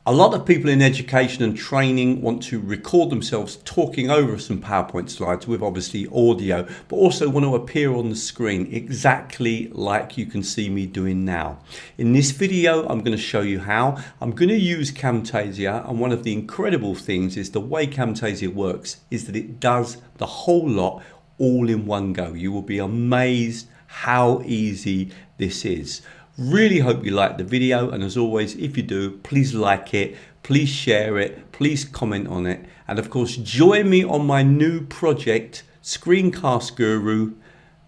A lot of people in education and training want to record themselves talking over some PowerPoint slides with obviously audio, but also want to appear on the screen exactly like you can see me doing now. In this video, I'm going to show you how. I'm going to use Camtasia, and one of the incredible things is the way Camtasia works is that it does the whole lot all in one go. You will be amazed how easy this is. Really hope you like the video, and as always, if you do, please like it, please share it, please comment on it, and of course join me on my new project, Screencast Guru.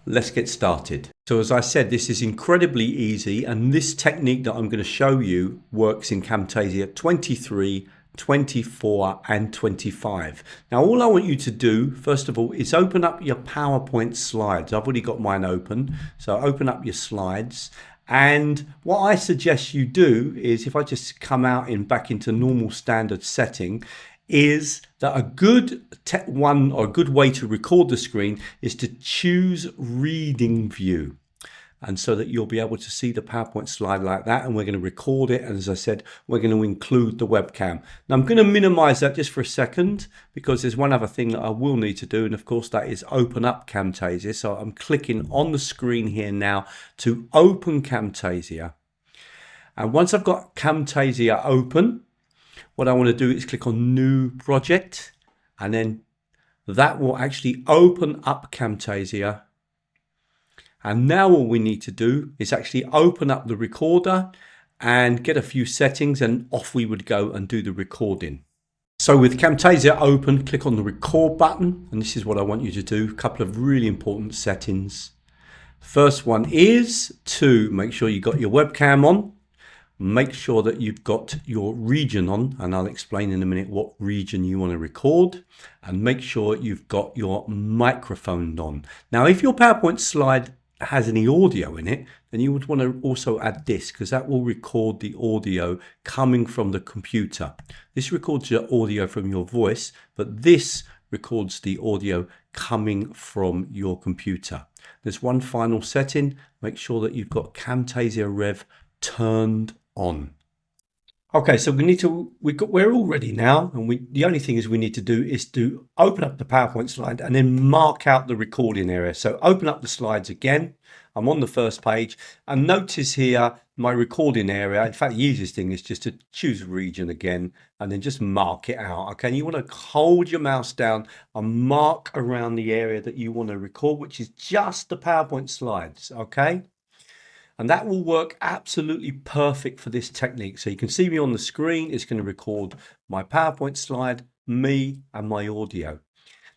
Let's get started. So as I said, this is incredibly easy, and this technique that I'm going to show you works in Camtasia 23, 24 and 25. Now all I want you to do first of all is open up your PowerPoint slides. I've already got mine open, so open up your slides. And what I suggest you do is, if I just come out back into normal standard setting, is that a good way to record the screen is to choose reading view. And so that you'll be able to see the PowerPoint slide like that, and we're going to record it. And as I said, we're going to include the webcam. Now I'm going to minimize that just for a second, because there's one other thing that I will need to do, and of course that is open up Camtasia. So I'm clicking on the screen here now to open Camtasia. And once I've got Camtasia open, what I want to do is click on New Project, and then that will actually open up Camtasia. And now all we need to do is actually open up the recorder and get a few settings, and off we would go and do the recording. So with Camtasia open, click on the record button, and this is what I want you to do. A couple of really important settings. First one is to make sure you got your webcam on. Make sure that you've got your region on, and I'll explain in a minute what region you want to record, and make sure you've got your microphone on. Now if your PowerPoint slide has any audio in it, then you would want to also add this, because that will record the audio coming from the computer. This records your audio from your voice, but this records the audio coming from your computer. There's one final setting. Make sure that you've got Camtasia Rev turned on. Okay, so we're all ready now, and the only thing is we need to do is to open up the PowerPoint slide and then mark out the recording area. So open up the slides again. I'm on the first page, and notice here my recording area. In fact, the easiest thing is just to choose region again and then just mark it out. Okay, and you want to hold your mouse down and mark around the area that you want to record, which is just the PowerPoint slides. Okay. And that will work absolutely perfect for this technique. So you can see me on the screen. It's going to record my PowerPoint slide, me, and my audio.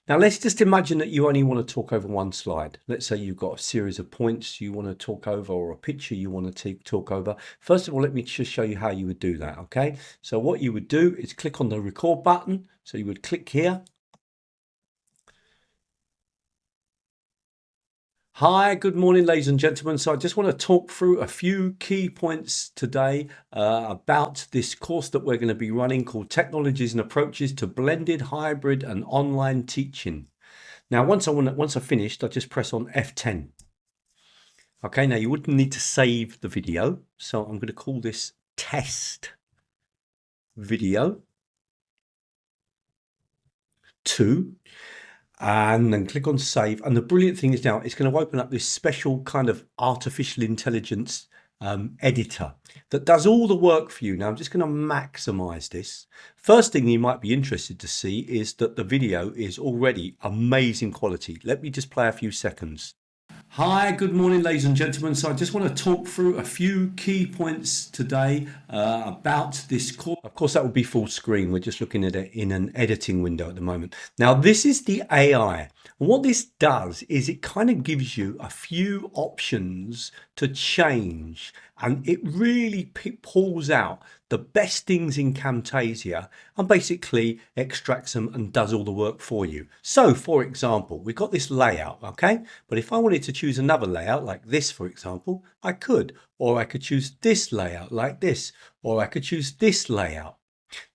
Now let's just imagine that you only want to talk over one slide. Let's say you've got a series of points you want to talk over, or a picture you want to talk over. First of all, let me just show you how you would do that. Okay, so what you would do is click on the record button. So you would click here. Hi, good morning, ladies and gentlemen. So I just want to talk through a few key points today about this course that we're going to be running, called Technologies and Approaches to Blended, Hybrid and Online Teaching. Now, once I've finished, I just press on F10. Okay, now you wouldn't need to save the video. So I'm going to call this Test Video 2. And then click on save. And the brilliant thing is now it's going to open up this special kind of artificial intelligence editor that does all the work for you. Now I'm just going to maximize this. First thing you might be interested to see is that the video is already amazing quality. Let me just play a few seconds. Hi, good morning, ladies and gentlemen. So I just want to talk through a few key points today about this course. Of course, that will be full screen. We're just looking at it in an editing window at the moment. Now, this is the AI. And what this does is it kind of gives you a few options to change, and it really pulls out the best things in Camtasia and basically extracts them and does all the work for you. So for example, we've got this layout, okay? But if I wanted to choose another layout like this, for example, I could, or I could choose this layout like this, or I could choose this layout.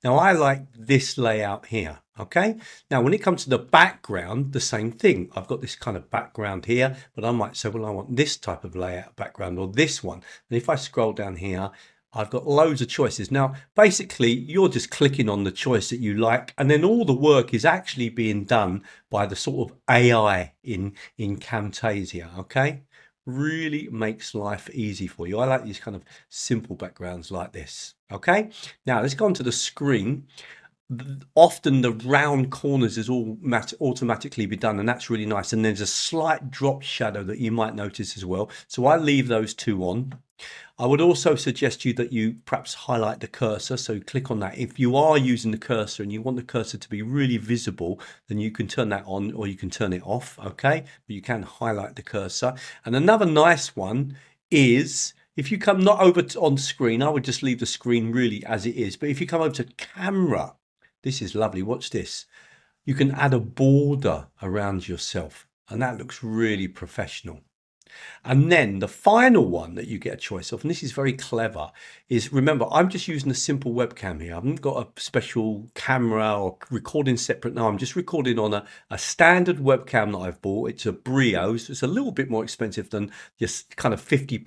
Now I like this layout here. Okay, now when it comes to the background, the same thing. I've got this kind of background here, but I might say, well, I want this type of layout background or this one. And if I scroll down here, I've got loads of choices. Now, basically, you're just clicking on the choice that you like, and then all the work is actually being done by the sort of AI in Camtasia, okay? Really makes life easy for you. I like these kind of simple backgrounds like this, okay? Now, let's go onto the screen. Often the round corners is all automatically be done, and that's really nice. And there's a slight drop shadow that you might notice as well. So I leave those two on. I would also suggest you that you perhaps highlight the cursor. So click on that. If you are using the cursor and you want the cursor to be really visible, then you can turn that on or you can turn it off, okay? But you can highlight the cursor. And another nice one is, if you come not over on screen, I would just leave the screen really as it is. But if you come over to camera, this is lovely. Watch this. You can add a border around yourself, and that looks really professional. And then the final one that you get a choice of, and this is very clever, is, remember, I'm just using a simple webcam here. I haven't got a special camera or recording separate. No, I'm just recording on a standard webcam that I've bought. It's a Brio, so it's a little bit more expensive than just kind of £50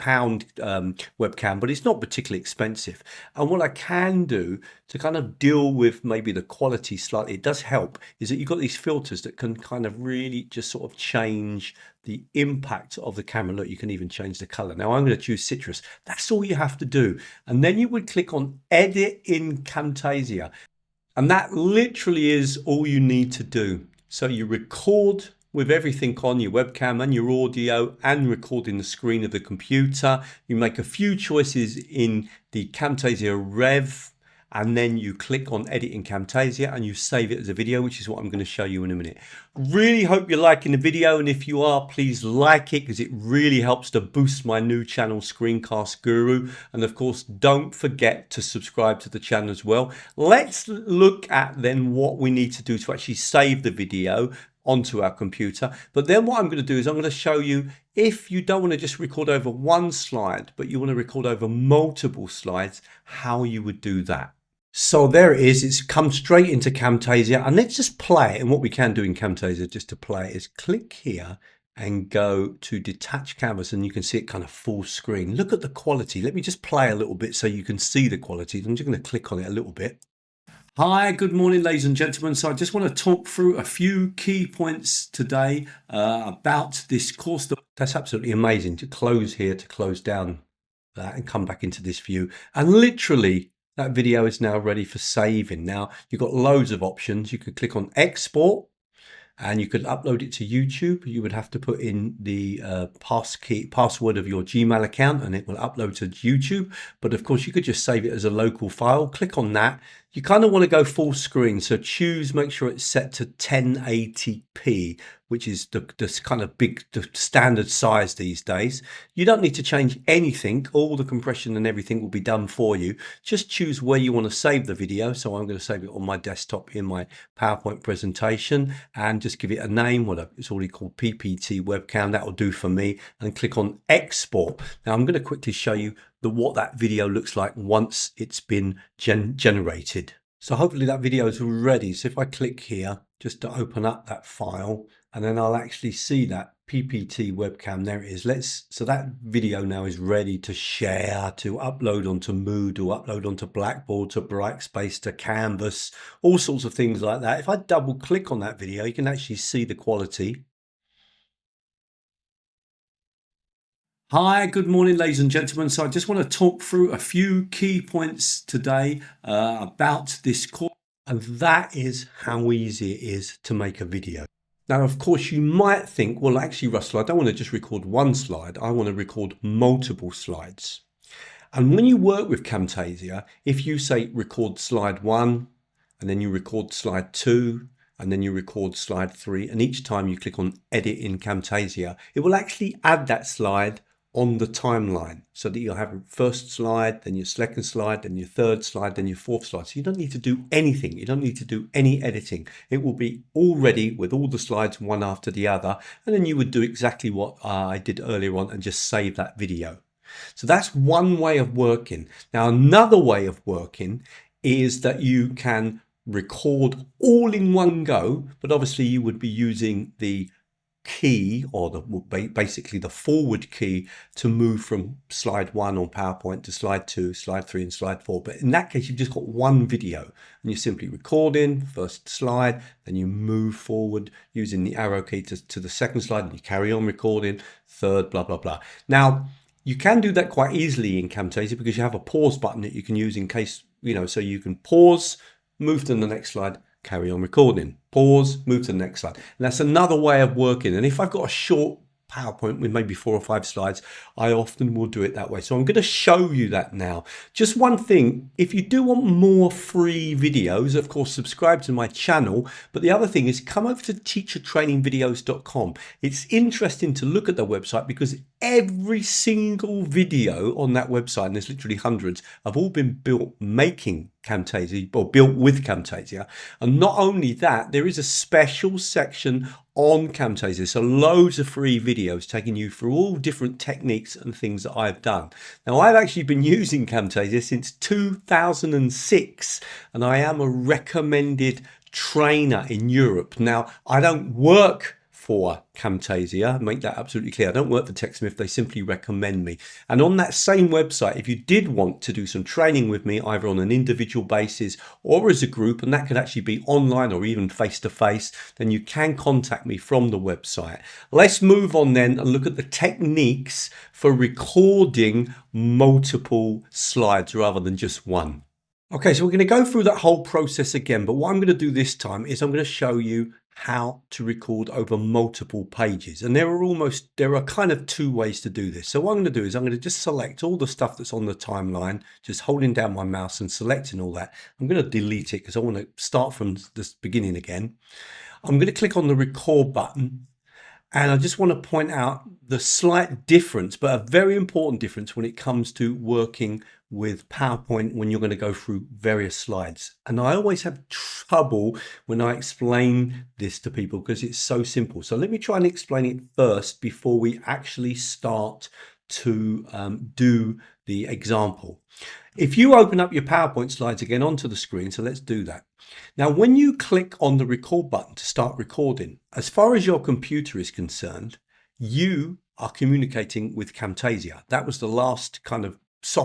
webcam, but it's not particularly expensive. And what I can do to kind of deal with maybe the quality slightly, it does help, is that you've got these filters that can kind of really just sort of change the impact of the camera. Look, you can even change the color. Now I'm going to choose citrus. That's all you have to do. And then you would click on edit in Camtasia. And that literally is all you need to do. So you record with everything on your webcam and your audio and recording the screen of the computer. You make a few choices in the Camtasia Rev, and then you click on edit in Camtasia and you save it as a video, which is what I'm going to show you in a minute. Really hope you're liking the video, and if you are, please like it, because it really helps to boost my new channel, Screencast Guru. And of course, don't forget to subscribe to the channel as well. Let's look at then what we need to do to actually save the video onto our computer. But then what I'm going to do is I'm going to show you, if you don't want to just record over one slide, but you want to record over multiple slides, how you would do that. So there it is. It's come straight into Camtasia, and let's just play it. And what we can do in Camtasia just to play it is click here and go to detach canvas, and you can see it kind of full screen. Look at the quality. Let me just play a little bit so you can see the quality. I'm just going to click on it a little bit. Hi, good morning, ladies and gentlemen. So I just want to talk through a few key points today about this course. That's absolutely amazing to close here, to close down that and come back into this view. And literally, that video is now ready for saving. Now, you've got loads of options. You could click on export and you could upload it to YouTube. You would have to put in the password of your Gmail account and it will upload to YouTube. But of course, you could just save it as a local file. Click on that. You kind of want to go full screen. So choose, make sure it's set to 1080p, which is the kind of big, the standard size these days. You don't need to change anything. All the compression and everything will be done for you. Just choose where you want to save the video. So I'm going to save it on my desktop in my PowerPoint presentation, and just give it a name. Well, it's already called PPT webcam. That will do for me. And click on export. Now I'm going to quickly show you what that video looks like once it's been generated. So hopefully that video is ready. So if I click here just to open up that file, and then I'll actually see that PPT webcam. There it is. So that video now is ready to share, to upload onto Moodle, upload onto Blackboard, to Brightspace, to Canvas, all sorts of things like that. If I double click on that video, you can actually see the quality. Hi, good morning, ladies and gentlemen. So I just want to talk through a few key points today about this course, and that is how easy it is to make a video. Now, of course, you might think, well, actually, Russell, I don't want to just record one slide. I want to record multiple slides. And when you work with Camtasia, if you say record slide 1, and then you record slide 2, and then you record slide 3, and each time you click on edit in Camtasia, it will actually add that slide on the timeline, so that you'll have your first slide, then your second slide, then your third slide, then your fourth slide. So you don't need to do anything. You don't need to do any editing. It will be all ready with all the slides one after the other. And then you would do exactly what I did earlier on and just save that video. So that's one way of working. Now, another way of working is that you can record all in one go, but obviously you would be using the key, or basically the forward key, to move from slide 1 on PowerPoint to slide 2, slide 3 and slide 4. But in that case, you've just got one video and you're simply recording first slide, then you move forward using the arrow key to the second slide, and you carry on recording third, blah, blah, blah. Now, you can do that quite easily in Camtasia because you have a pause button that you can use in case, so you can pause, move to the next slide, carry on recording, pause, move to the next slide. And that's another way of working. And if I've got a short PowerPoint with maybe 4 or 5 slides, I often will do it that way. So I'm going to show you that now. Just one thing, if you do want more free videos, of course, subscribe to my channel. But the other thing is, come over to teachertrainingvideos.com. It's interesting to look at the website because every single video on that website, and there's literally hundreds, have all been built making Camtasia, or built with Camtasia. And not only that, there is a special section on Camtasia, so loads of free videos taking you through all different techniques and things that I've done. Now, I've actually been using Camtasia since 2006, and I am a recommended trainer in Europe. Now, I don't work for Camtasia, make that absolutely clear. I don't work for TechSmith, they simply recommend me. And on that same website, if you did want to do some training with me, either on an individual basis or as a group, and that could actually be online or even face-to-face, then you can contact me from the website. Let's move on then and look at the techniques for recording multiple slides rather than just one. Okay, so we're going to go through that whole process again, but what I'm going to do this time is I'm going to show you how to record over multiple pages. And there are kind of 2 ways to do this. So what I'm going to do is I'm going to just select all the stuff that's on the timeline, just holding down my mouse and selecting all that. I'm going to delete it because I want to start from the beginning again. I'm going to click on the record button. And I just want to point out the slight difference, but a very important difference when it comes to working with PowerPoint when you're going to go through various slides. And I always have trouble when I explain this to people because it's so simple. So let me try and explain it first before we actually start to do the example. If you open up your PowerPoint slides again onto the screen, so let's do that. Now, when you click on the record button to start recording, as far as your computer is concerned, you are communicating with Camtasia. That was the last kind of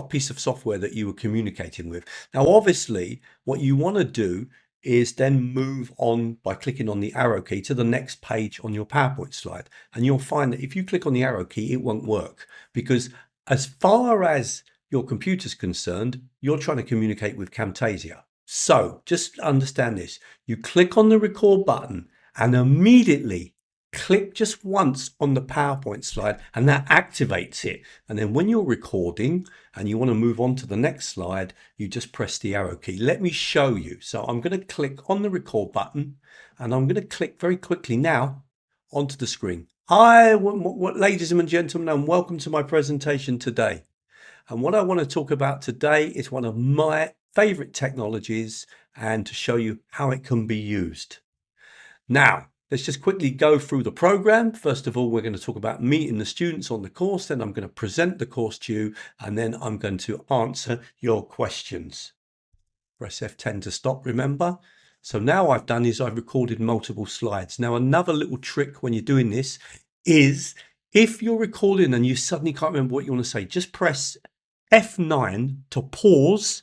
piece of software that you were communicating with. Now, obviously, what you want to do is then move on by clicking on the arrow key to the next page on your PowerPoint slide. And you'll find that if you click on the arrow key, it won't work because as far as your computer's concerned, you're trying to communicate with Camtasia. So just understand this. You click on the record button and immediately click just once on the PowerPoint slide and that activates it. And then when you're recording and you want to move on to the next slide, you just press the arrow key. Let me show you. So I'm going to click on the record button and I'm going to click very quickly now onto the screen. Hi, ladies and gentlemen, and welcome to my presentation today. And what I want to talk about today is one of my favorite technologies and to show you how it can be used. Now, let's just quickly go through the program. First of all, we're going to talk about meeting the students on the course. Then I'm going to present the course to you, and then I'm going to answer your questions. Press F10 to stop, remember. So now I've done is I've recorded multiple slides. Now, another little trick when you're doing this is if you're recording and you suddenly can't remember what you want to say, just press F9 to pause.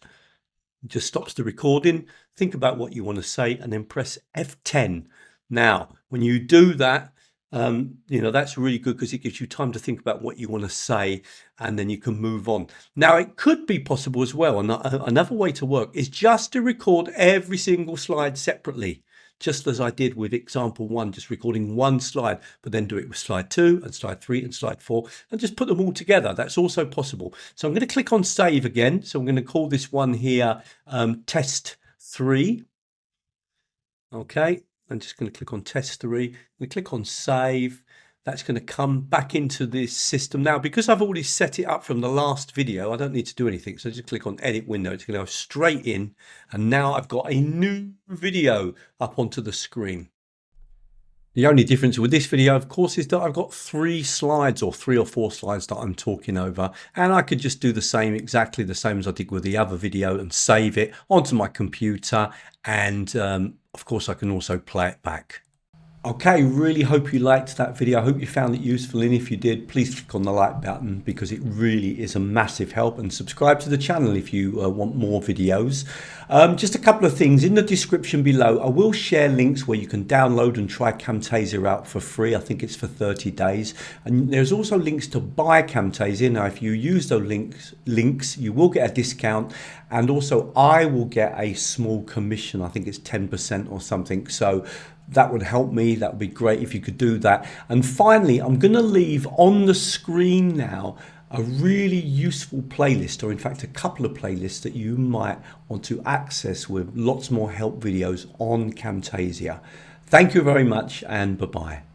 It just stops the recording. Think about what you want to say and then press F10. Now, when you do that, that's really good because it gives you time to think about what you want to say and then you can move on. Now, it could be possible as well. Another way to work is just to record every single slide separately, just as I did with example 1, just recording one slide, but then do it with slide 2 and slide 3 and slide 4 and just put them all together. That's also possible. So I'm going to click on save again. So I'm going to call this one here test 3. Okay. I'm just going to click on test 3. I'm going to click on save. That's going to come back into this system. Now, because I've already set it up from the last video, I don't need to do anything. So just click on edit window. It's going to go straight in. And now I've got a new video up onto the screen. The only difference with this video, of course, is that I've got 3 slides or 3 or 4 slides that I'm talking over. And I could just do the same, exactly the same as I did with the other video and save it onto my computer. And of course, I can also play it back. Okay, really hope you liked that video. I hope you found it useful, and if you did, please click on the like button because it really is a massive help, and subscribe to the channel if you want more videos. Just a couple of things in the description below. I will share links where you can download and try Camtasia out for free. I think it's for 30 days. And there's also links to buy Camtasia. Now, if you use those links, you will get a discount, and also I will get a small commission. I think it's 10% or something. So that would help me. That would be great if you could do that. And finally, I'm going to leave on the screen now a really useful playlist, or in fact a couple of playlists that you might want to access with lots more help videos on Camtasia. Thank you very much, and bye-bye.